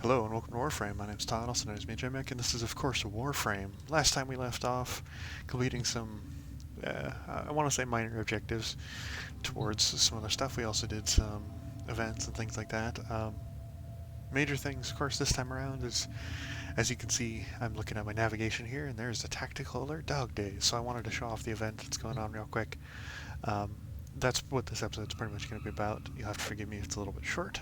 Hello and welcome to Warframe. My name's Todd, also known as me, Jimic, and this is of course Warframe. Last time we left off completing some, I want to say minor objectives towards some other stuff. We also did some events and things like that. Major things, of course, this time around is, as you can see, I'm looking at my navigation here, and there's a tactical alert dog days, so I wanted to show off the event that's going on real quick. That's what this episode's pretty much going to be about. You'll have to forgive me if it's a little bit short.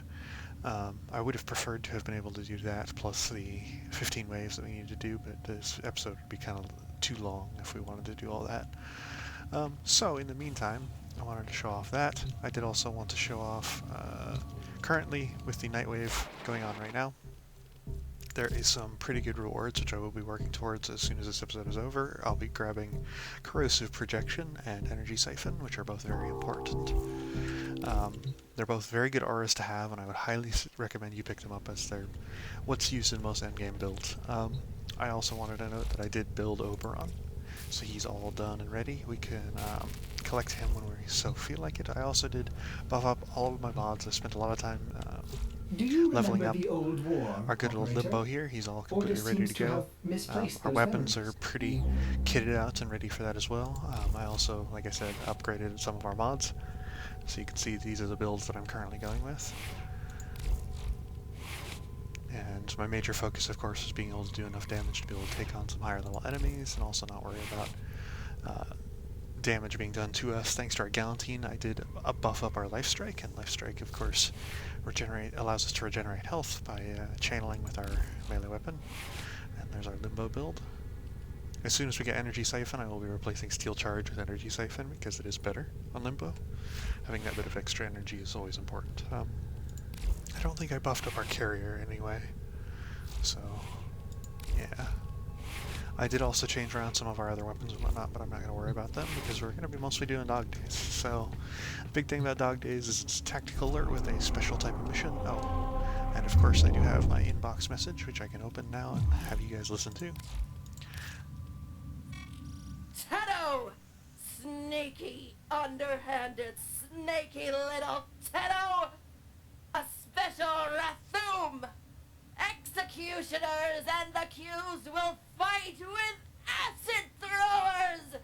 I would have preferred to have been able to do that, plus the 15 waves that we need to do, but this episode would be kind of too long if we wanted to do all that. So, in the meantime, I wanted to show off that. I did also want to show off, currently, with the night wave going on right now, there is some pretty good rewards, which I will be working towards as soon as this episode is over. I'll be grabbing Corrosive Projection and Energy Siphon, which are both very important. They're both very good auras to have, and I would highly recommend you pick them up as they're what's used in most endgame builds. I also wanted to note that I did build Oberon, so he's all done and ready. We can collect him when we so feel like it. I also did buff up all of my mods. I spent a lot of time leveling up the old war, our good old Limbo here. He's all completely ready to go. Our weapons are pretty kitted out and ready for that as well. I also, like I said, upgraded some of our mods. So you can see these are the builds that I'm currently going with. And my major focus, of course, is being able to do enough damage to be able to take on some higher level enemies, and also not worry about damage being done to us. Thanks to our Galantine, I did buff up our Life Strike, and Life Strike, of course, allows us to regenerate health by channeling with our melee weapon. And there's our Limbo build. As soon as we get Energy Siphon, I will be replacing Steel Charge with Energy Siphon because it is better on Limbo. Having that bit of extra energy is always important. I don't think I buffed up our carrier anyway, so yeah. I did also change around some of our other weapons and whatnot, but I'm not going to worry about them because we're going to be mostly doing dog days. So, the big thing about dog days is it's a tactical alert with a special type of mission. Oh, and of course I do have my inbox message, which I can open now and have you guys listen to. Tenno! Sneaky, underhanded, snaky little Tenno! A special Rathum! Executioners and accused will fight with acid throwers!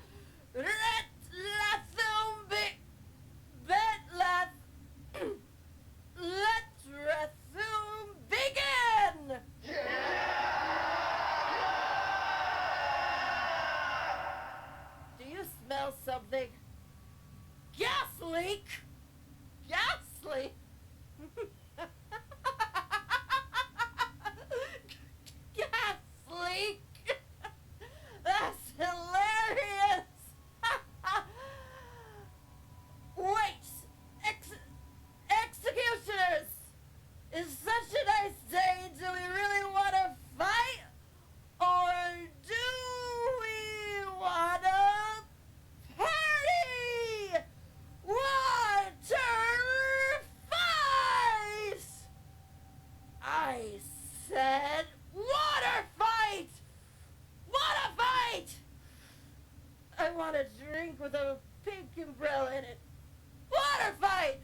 Let Rathum let Rathum begin! Do you smell something? Gas leak! Gas leak! Gas leak! That's hilarious! Wait! Executioners! It's such a nice day. Do we really want to fight? Or do we want to party? Water fight! I said water fight! Water fight! I want a drink with a pink umbrella in it. Water fight!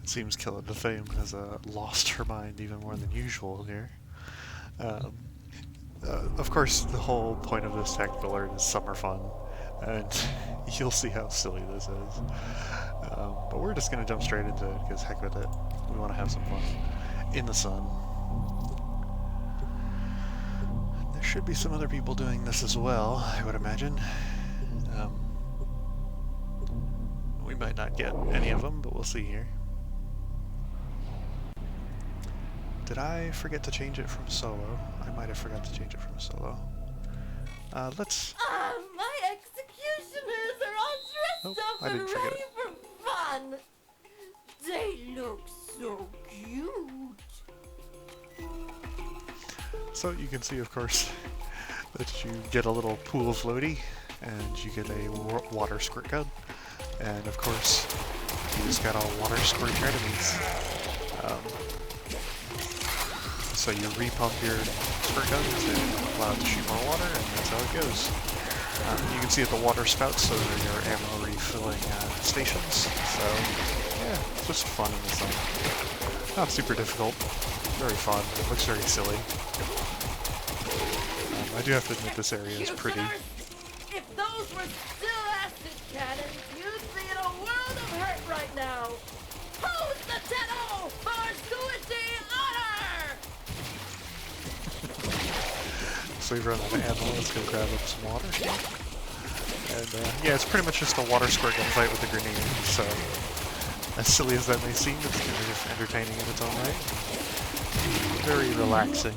It seems Killa the Fame has lost her mind even more than usual here. Of course, the whole point of this tactical alert is summer fun, and you'll see how silly this is. But we're just going to jump straight into it, because heck with it. We want to have some fun in the sun. There should be some other people doing this as well, I would imagine. We might not get any of them, but we'll see here. Did I forget to change it from solo? I might have forgot to change it from solo. Let's... My executioners are all dressed up and ready for fun! They look so cute! So you can see, of course, that you get a little pool of floaty, and you get a water squirt gun. And of course, you just gotta water squirt your enemies. So you repump your squirt guns and allow it to shoot more water, and that's how it goes. You can see at the water spouts, those are your ammo refilling stations. So yeah, it's just fun in the sun. Not super difficult. Very fun. It looks very silly. I do have to admit this area is pretty. If those were still acid cannons, you'd be in a world of hurt right now. Who's the Tenno for Suicide Honor? So we've run out of ammo. Let's go grab up some water. And yeah, it's pretty much just a water squirt gunfight with a grenade. So as silly as that may seem, it's kind of entertaining in its own right. Very relaxing.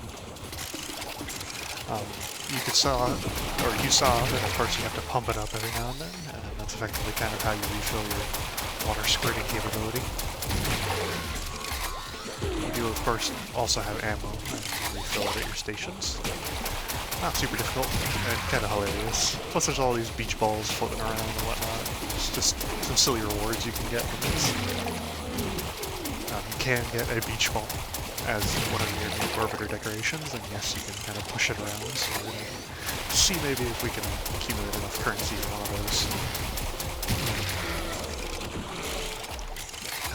You saw that of course you have to pump it up every now and then, and that's effectively kind of how you refill your water squirting capability. You do of course also have ammo, and you refill it at your stations. Not super difficult, and kind of hilarious. Plus there's all these beach balls floating around and whatnot. It's just some silly rewards you can get from this. You can get a beach ball as one of your new orbiter decorations, and yes, you can kind of push it around, so we're going to see maybe if we can accumulate enough currency in one of those.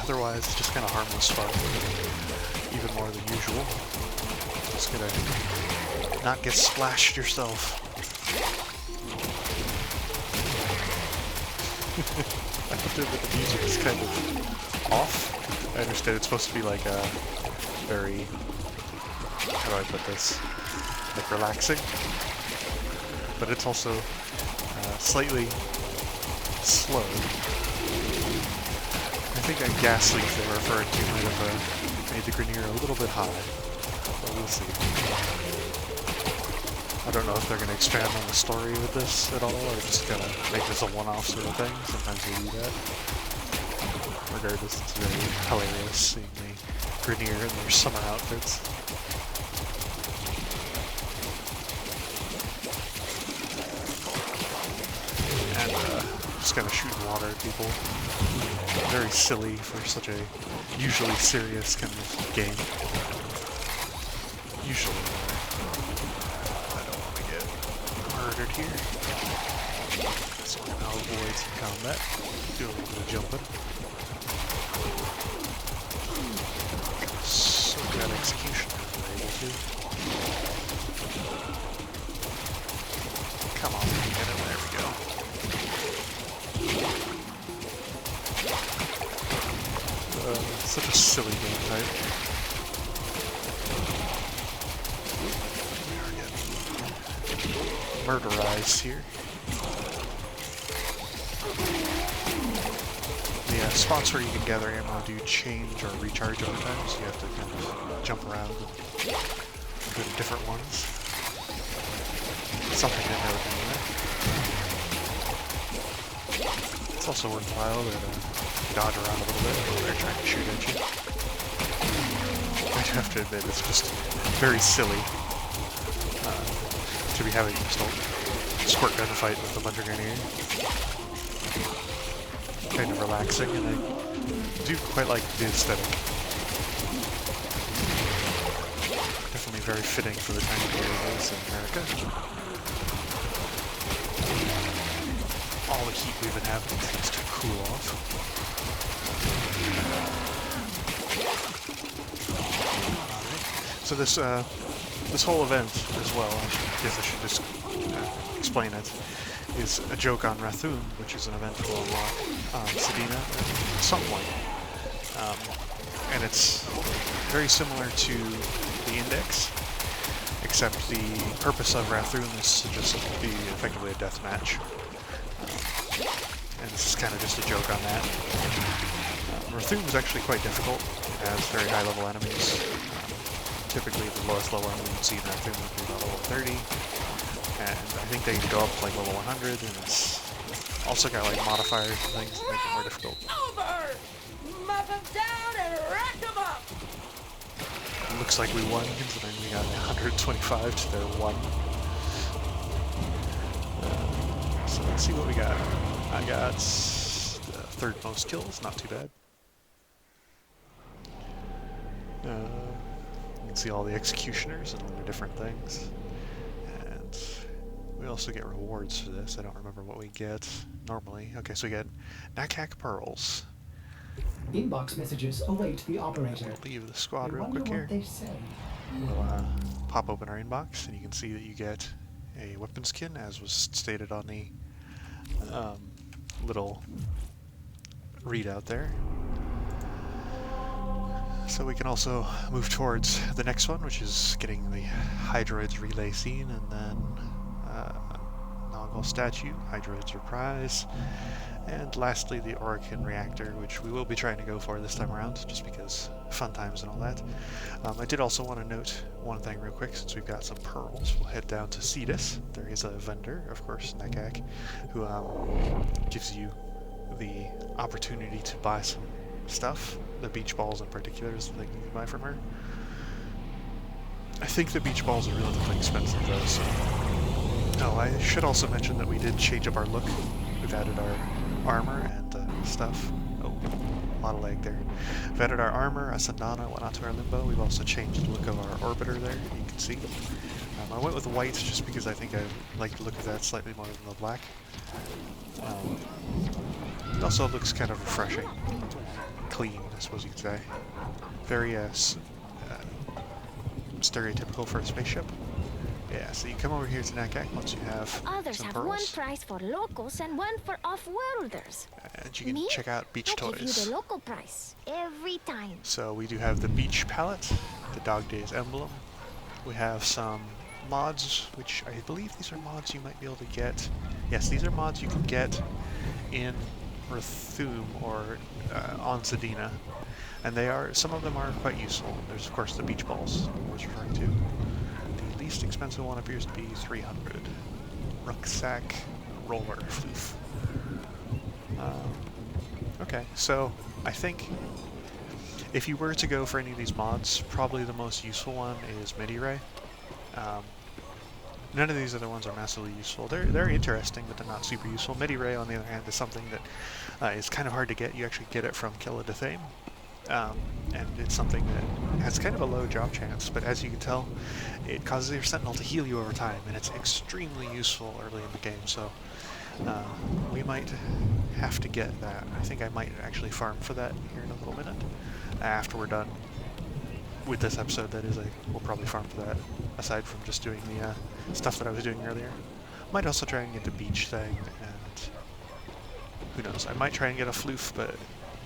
Otherwise, it's just kind of harmless fun, even more than usual. Just gonna not get splashed yourself. I have to admit the music is kind of off. I understand it's supposed to be like a very, how do I put this, like relaxing, but it's also slightly slow. I think that gas leak they were referring to might have made the Grenier a little bit high, but we'll see. I don't know if they're going to expand on the story with this at all, or just going to make this a one-off sort of thing. Sometimes they do that. Regardless, it's very hilarious seeing the Grenier in their summer outfits. And just kind of shooting water at people. Very silly for such a usually serious kind of game. Usually, I don't want to get murdered here. So I'll avoid some combat. Do a little bit of jumping. So that executioner if we're able to. Come on, get him. There we go. Such a silly game type. We are getting murderized here. The spots where you can gather ammo do change or recharge over time, so you have to kind of jump around and go to different ones. Something I never done there. It's also worthwhile to dodge around a little bit while they're trying to shoot at you. I have to admit, it's just very silly to be having just a squirt gun fight with a bunch of Grenier. Kind of relaxing, and I do quite like the aesthetic. Definitely very fitting for the time of year it is in America. All the heat we've been having seems to cool off. So this whole event as well, I guess I should just explain it, is a joke on Rathun, which is an event we'll unlock on Sedina at some point. And it's very similar to the Index, except the purpose of Rathun is to just be effectively a death match. And this is kind of just a joke on that. Rathun is actually quite difficult. It has very high level enemies. Typically the lowest level enemy you'd see in Rathun would be about level 30. And I think they can go up to like level 100, and it's also got like modifiers and things that make it more difficult. Over! Mop them down and rack them up! Looks like we won, considering we got 125 to their 1. So let's see what we got. I got third most kills, not too bad. You can see all the executioners and all their different things. And we also get rewards for this. I don't remember what we get normally. Okay, so we get Nakak Pearls. Inbox messages await the operator. We'll leave the squad I real wonder quick here. what they say. We'll pop open our inbox, and you can see that you get a weapon skin, as was stated on the little readout there. So we can also move towards the next one, which is getting the Hydroids relay scene, and then Noggle statue, Hydroids reprise, and lastly the Orokin reactor, which we will be trying to go for this time around, just because fun times and all that. I did also want to note one thing real quick, since we've got some pearls. We'll head down to Cetus. There is a vendor, of course, Nekak, who gives you the opportunity to buy some stuff. The beach balls in particular is the thing you can buy from her. I think the beach balls are relatively expensive though, so... Oh, I should also mention that we did change up our look. We've added our armor and stuff. Oh, a lot of lag there. We've added our armor, a Sandana, went onto our limbo. We've also changed the look of our orbiter there, you can see. I went with white just because I think I like the look of that slightly more than the black. It also looks kind of refreshing. Clean, I suppose you could say. Very stereotypical for a spaceship. Yeah, so you come over here to Nekak once you have Others some have pearls. one price for locals and one for off-worlders. And you can Me? check out beach I give you toys. the local price every time. So we do have the beach palette, the Dog Days emblem. We have some mods, which I believe these are mods you might be able to get. Yes, these are mods you can get in Rathum or on Sedina. And they are, some of them are quite useful. There's of course the beach balls I was referring to. The least expensive one appears to be 300. Rucksack roller floof. Okay, so I think if you were to go for any of these mods, probably the most useful one is MIDI-Ray. None of these other ones are massively useful. They're interesting, but they're not super useful. MIDI-Ray, on the other hand, is something that is kind of hard to get. You actually get it from Killa Dathame, and it's something that has kind of a low job chance, but as you can tell, it causes your Sentinel to heal you over time, and it's extremely useful early in the game, so we might have to get that. I think I might actually farm for that here in a little minute. After we're done with this episode, that is, we'll probably farm for that, aside from just doing the stuff that I was doing earlier. Might also try and get the beach thing, and who knows, I might try and get a floof, but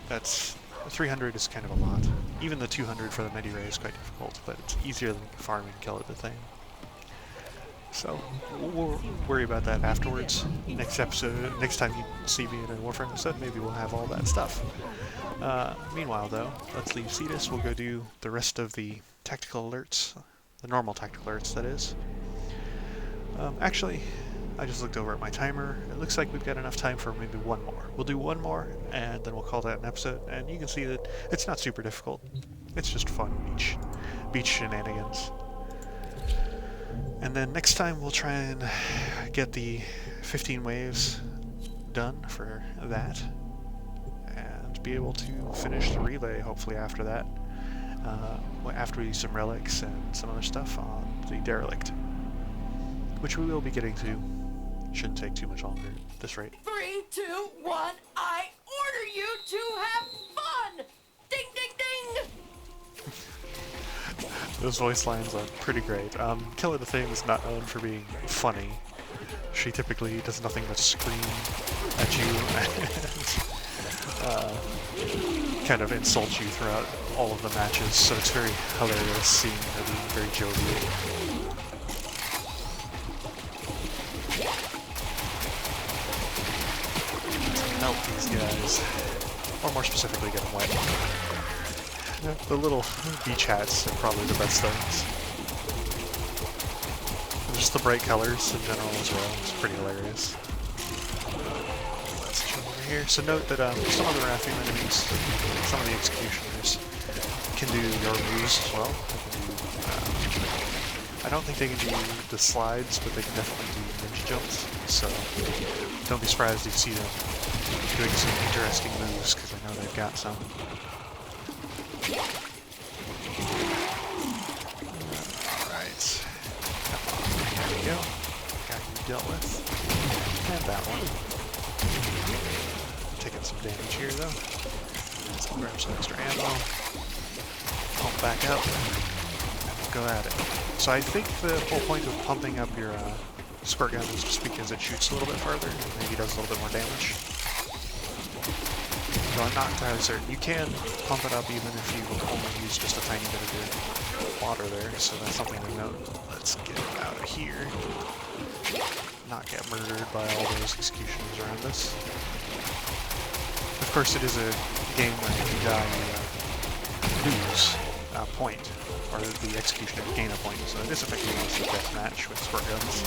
that's 300 is kind of a lot. Even the 200 for the MIDI-Ray is quite difficult, but it's easier than farming Killa Dathame. So, we'll worry about that afterwards. Next episode, next time you see me in a Warframe episode, maybe we'll have all that stuff. Meanwhile though, let's leave Cetus. We'll go do the rest of the tactical alerts, the normal tactical alerts that is. Actually, I just looked over at my timer. It looks like we've got enough time for maybe one more. We'll do one more, and then we'll call that an episode, and you can see that it's not super difficult. It's just fun, beach shenanigans. And then next time we'll try and get the 15 waves done for that, and be able to finish the relay hopefully after that, after we do some relics and some other stuff on the derelict, which we will be getting to. Shouldn't take too much longer at this rate. 3, 2, 1, I order you to have fun! Ding, ding, ding! Those voice lines are pretty great. Killa Dathame is not known for being funny. She typically does nothing but scream at you and kind of insult you throughout all of the matches, so it's very hilarious seeing her being very jovial. Melt these guys, or more specifically get them wet. The little beach hats are probably the best things. And just the bright colors in general as well, it's pretty hilarious. Let's jump over here. So note that some of the Rathian enemies, some of the executioners, can do your moves as well. They can do, I don't think they can do the slides, but they can definitely do ninja jumps, so don't be surprised if you see them doing some interesting moves, because I know they've got some. Alright. There we go. Guy you dealt with. And that one. Taking some damage here though. Let's grab some extra ammo. Pump back up. And we'll go at it. So I think the whole point of pumping up your squirt gun is just because it shoots a little bit farther and maybe does a little bit more damage. Though I'm not entirely certain. You can pump it up even if you only use just a tiny bit of your water there, so that's something to note. Let's get out of here. Not get murdered by all those executioners around us. Of course, it is a game where if you die, you lose a point, or the executioner gain a point, so it is effectively just a death match with squirt guns.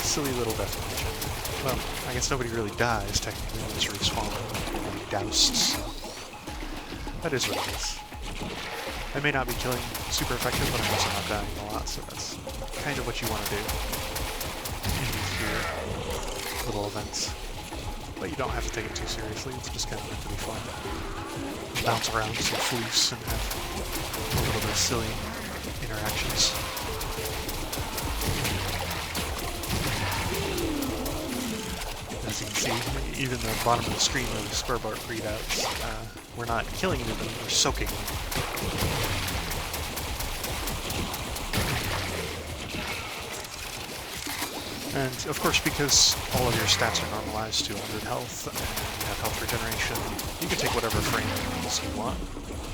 Silly little death match. Well, I guess nobody really dies, technically, when it's respawned and doused, so that is what it is. I may not be killing super effective, but I'm also not dying a lot, so that's kind of what you want to do in these here little events. But you don't have to take it too seriously, it's just kind of meant to be fun. Bounce around some floofs and have a little bit of silly interactions. As you can see, even the bottom of the screen where the scoreboard readouts, we're not killing them, we're soaking them. And of course, because all of your stats are normalized to 100 health, and you have health regeneration, you can take whatever frame you want,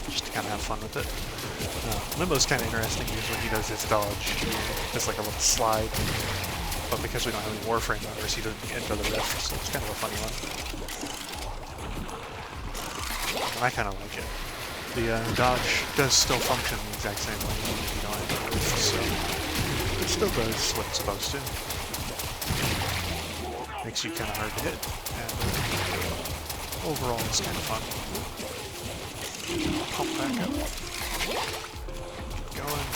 just to kind of have fun with it. Limbo's kind of interesting because when he does his dodge, it's like a little slide. But because we don't have any Warframe members, he doesn't enter the rift, so it's kind of a funny one. And I kind of like it. The dodge does still function the exact same way if you don't enter the rift, so it still does what it's supposed to. Makes you kind of hard to hit, and overall it's kind of fun. Pump back up. Keep going.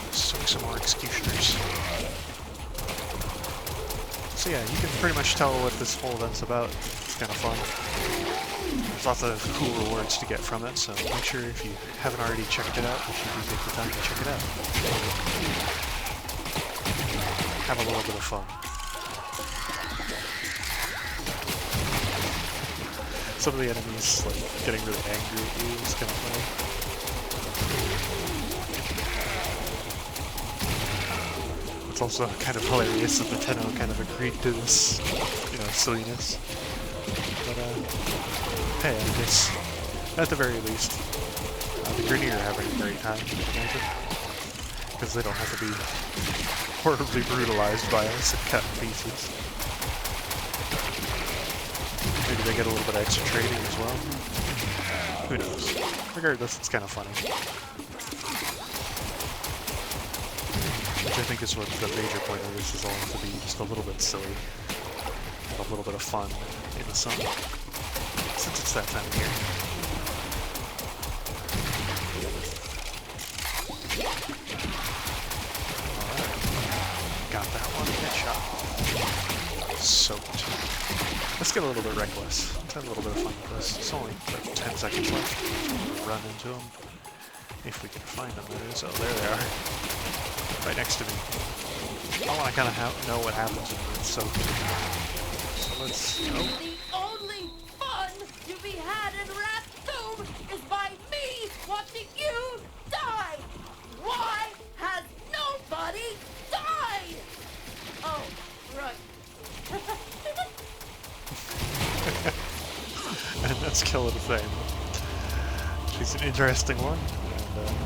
Soak some more executioners. So yeah, you can pretty much tell what this whole event's about. It's kind of fun. There's lots of cool rewards to get from it, so make sure if you haven't already checked it out, you should take the time to check it out. Have a little bit of fun. Some of the enemies like getting really angry at you is kind of funny. It's also kind of hilarious that the Tenno kind of agreed to this, you know, silliness. But hey, I guess at the very least, the Grenier are having a great time, because they don't have to be horribly brutalized by us and cut in pieces. Maybe they get a little bit of extra trading as well. Who knows? Regardless, it's kind of funny. Which I think is what the major point of this is all to be, just a little bit silly. Have a little bit of fun in the sun. Since it's that time of year. Alright. Got that one. Headshot. Soaked. Let's get a little bit reckless. Let's have a little bit of fun with this. It's only about 10 seconds left. Run into them. If we can find them, that is. Oh, there they are. Right next to me. I want to kind of know what happens when it's soaked. So let's go. The only fun to be had in Raththoom is by me watching you die! Why has nobody died? Oh, right. And that's Kill of the Fame. She's an interesting one. And,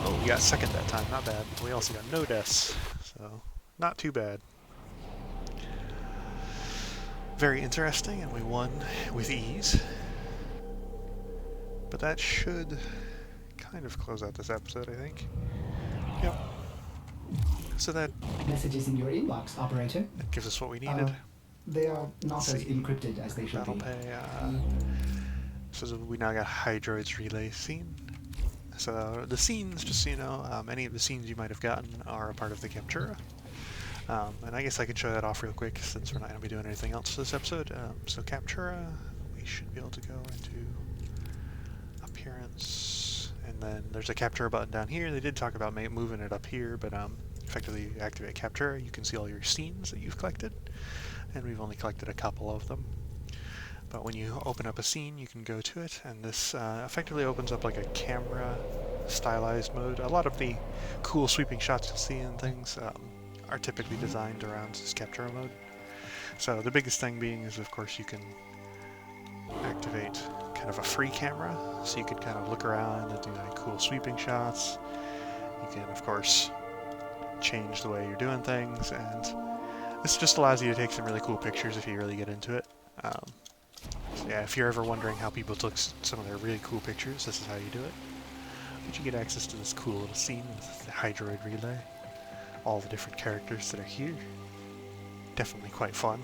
oh, we got second that time, not bad. We also got no deaths, so not too bad. Very interesting, and we won with ease. But that should kind of close out this episode, I think. Yep. So that Messages in your inbox, operator. gives us what we needed. They are not Let's as see. encrypted as they should Battle be. pay. So we now got Hydroid's relay scene. So the scenes, just so you know, any of the scenes you might have gotten are a part of the Captura. And I guess I can show that off real quick since we're not going to be doing anything else this episode. So Captura, we should be able to go into appearance, and then there's a Captura button down here. They did talk about moving it up here, but effectively you activate Captura, you can see all your scenes that you've collected. and we've only collected a couple of them. But when you open up a scene, you can go to it, and this effectively opens up like a camera stylized mode. A lot of the cool sweeping shots you'll see and things are typically designed around this Captura mode. So the biggest thing being is, of course, you can activate kind of a free camera, so you can kind of look around and do like cool sweeping shots. You can, of course, change the way you're doing things, and this just allows you to take some really cool pictures if you really get into it. So yeah, if you're ever wondering how people took some of their really cool pictures, this is how you do it. But you get access to this cool little scene with the Hydroid Relay, all the different characters that are here. Definitely quite fun.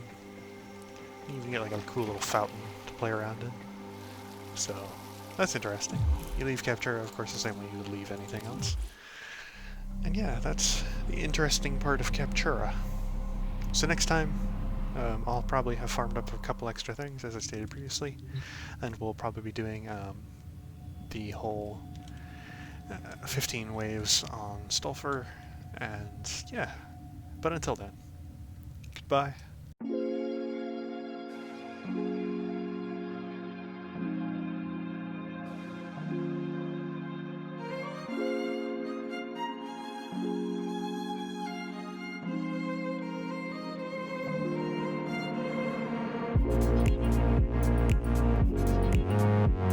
You even get like a cool little fountain to play around in. So, that's interesting. You leave Captura, of course, the same way you would leave anything else. And yeah, that's the interesting part of Captura. So next time, I'll probably have farmed up a couple extra things, as I stated previously, and we'll probably be doing the whole 15 waves on Stolfer, and yeah. But until then, goodbye.